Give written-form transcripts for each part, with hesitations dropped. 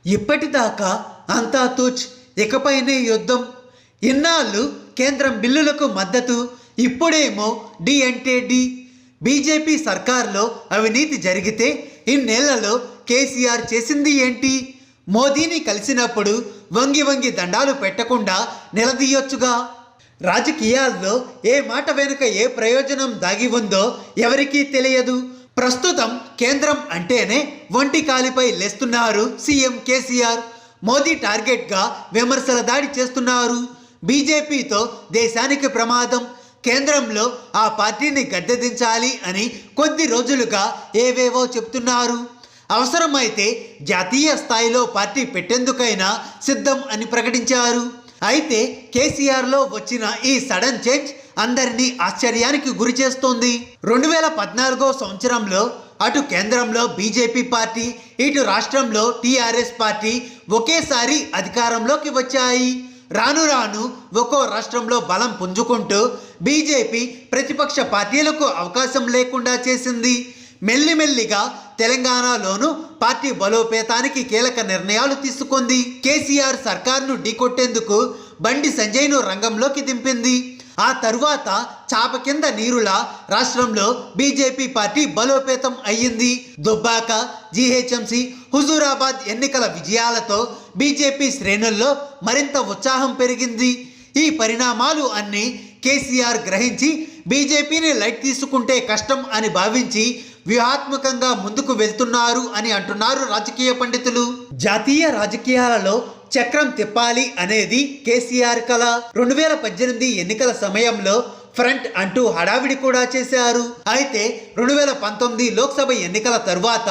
ఇప్పటిదాకా అంతా తూచ్, ఇకపైనే యుద్ధం. ఇన్నాళ్ళు కేంద్రం బిల్లులకు మద్దతు, ఇప్పుడేమో డి అంటే డి. బీజేపీ సర్కార్లో అవినీతి జరిగితే ఇన్నేళ్లలో కేసీఆర్ చేసింది ఏంటి? మోదీని కలిసినప్పుడు వంగి వంగి దండాలు పెట్టకుండా నిలదీయొచ్చుగా. రాజకీయాల్లో ఏ మాట వెనుక ఏ ప్రయోజనం దాగి ఉందో ఎవరికీ తెలియదు. ప్రస్తుతం కేంద్రం అంటేనే ఒంటి కాలిపై లేస్తున్నారు సీఎం కేసీఆర్. మోదీ టార్గెట్గా విమర్శల దాడి చేస్తున్నారు. బీజేపీతో దేశానికి ప్రమాదం, కేంద్రంలో ఆ పార్టీని గద్దెదించాలి అని కొద్ది రోజులుగా ఏవేవో చెప్తున్నారు. అవసరమైతే జాతీయ స్థాయిలో పార్టీ పెట్టేందుకైనా సిద్ధం అని ప్రకటించారు. అయితే కేసీఆర్లో వచ్చిన ఈ సడన్ చేంజ్ అందరినీ ఆశ్చర్యానికి గురి చేస్తోంది. 2014 సంవత్సరంలో అటు కేంద్రంలో బీజేపీ పార్టీ, ఇటు రాష్ట్రంలో టీఆర్ఎస్ పార్టీ ఒకేసారి అధికారంలోకి వచ్చాయి. రాను రాను ఒక్కో రాష్ట్రంలో బలం పుంజుకుంటూ బీజేపీ ప్రతిపక్ష పార్టీలకు అవకాశం లేకుండా చేసింది. మెల్లిమెల్లిగా తెలంగాణలోనూ పార్టీ బలోపేతానికి కీలక నిర్ణయాలు తీసుకుంది. కేసీఆర్ సర్కార్ను ఢీకొట్టేందుకు బండి సంజయ్ను రంగంలోకి దింపింది. ఆ తరువాత చాప కింద నీరులా రాష్ట్రంలో బీజేపీ పార్టీ బలోపేతం అయ్యింది. దుబ్బాక, జీహెచ్ఎంసీ, హుజూరాబాద్ ఎన్నికల విజయాలతో బీజేపీ శ్రేణుల్లో మరింత ఉత్సాహం పెరిగింది. ఈ పరిణామాలు అన్నీ కేసీఆర్ గ్రహించి బీజేపీని లైట్ తీసుకుంటే కష్టం అని భావించి వ్యూహాత్మకంగా ముందుకు వెళ్తున్నారు అని అంటున్నారు రాజకీయ పండితులు. జాతీయ రాజకీయాలలో చక్రం తిప్పాలి అనేది కేసీఆర్ కల. 2018 ఎన్నికల సమయంలో ఫ్రంట్ అంటూ హడావిడి కూడా చేశారు. అయితే 2019 లోక్సభ ఎన్నికల తరువాత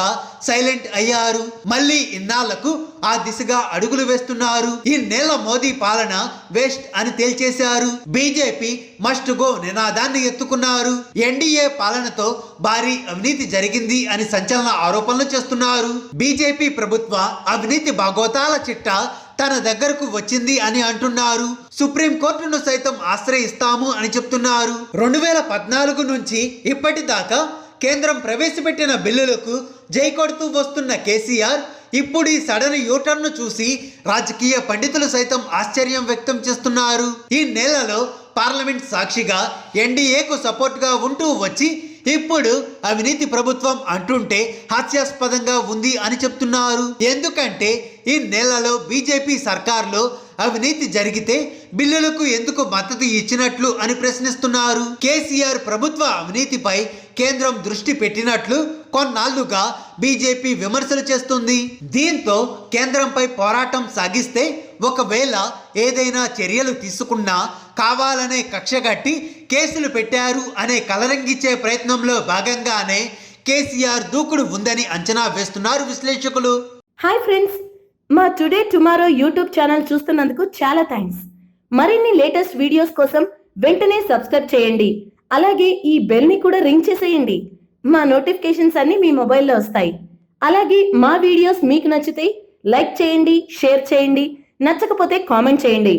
సైలెంట్ అయ్యారు. మళ్ళీ ఇన్నాళ్లకు ఆ దిశగా అడుగులు వేస్తున్నారు. ఈ నెల మోదీ పాలన వేస్ట్ అని తేల్చేశారు. బీజేపీ మస్ట్ గో నినాదాన్ని ఎత్తుకున్నారు. ఎన్డీఏ పాలనతో భారీ అవినీతి జరిగింది అని సంచలన ఆరోపణలు చేస్తున్నారు. బీజేపీ ప్రభుత్వ అవినీతి బాగోతాల చిట్టా తన దగ్గరకు వచ్చింది అని అంటున్నారు. సుప్రీంకోర్టును సైతం ఆశ్రయిస్తాము అని చెప్తున్నారు. 2014 నుంచి ఇప్పటిదాకా కేంద్రం ప్రవేశపెట్టిన బిల్లులకు జై కొడుతూ వస్తున్న కేసీఆర్ ఇప్పుడు ఈ సడన్ యూటర్న్ చూసి రాజకీయ పండితులు సైతం ఆశ్చర్యం వ్యక్తం చేస్తున్నారు. ఈ నెలలో పార్లమెంట్ సాక్షిగా ఎన్డీఏకు సపోర్ట్గా ఉంటూ వచ్చి ఇప్పుడు అవినీతి ప్రభుత్వం అంటుంటే హాస్యాస్పదంగా ఉంది అని చెప్తున్నారు. ఎందుకంటే ఈ నెలలో బీజేపీ సర్కార్లో అవినీతి జరిగితే బిల్లులకు ఎందుకు మద్దతు ఇచ్చినట్లు అని ప్రశ్నిస్తున్నారు. కేసీఆర్ ప్రభుత్వ అవినీతిపై కేంద్రం దృష్టి పెట్టినట్లు కొన్నాళ్లుగా బీజేపీ విమర్శలు చేస్తుంది. దీంతో కేంద్రంపై పోరాటం సాగిస్తే ఒకవేళ ఏదైనా చర్యలు తీసుకున్నా కావాలనే కక్షగట్టి కేసులు పెట్టారు అనే కలరంగిచ్చే ప్రయత్నంలో భాగంగానే కేసీఆర్ దూకుడు ఉందని అంచనా వేస్తున్నారు విశ్లేషకులు. హాయ్ ఫ్రెండ్స్, మా టుడే టుమారో యూట్యూబ్ ఛానల్ చూస్తున్నందుకు చాలా థ్యాంక్స్. మరిన్ని లేటెస్ట్ వీడియోస్ కోసం వెంటనే సబ్స్క్రైబ్ చేయండి. అలాగే ఈ బెల్ ని కూడా రింగ్ చేసేయండి. మా నోటిఫికేషన్స్ అన్ని మీ మొబైల్లో వస్తాయి. అలాగే మా వీడియోస్ మీకు నచ్చితే లైక్ చేయండి, షేర్ చేయండి, నచ్చకపోతే కామెంట్ చేయండి.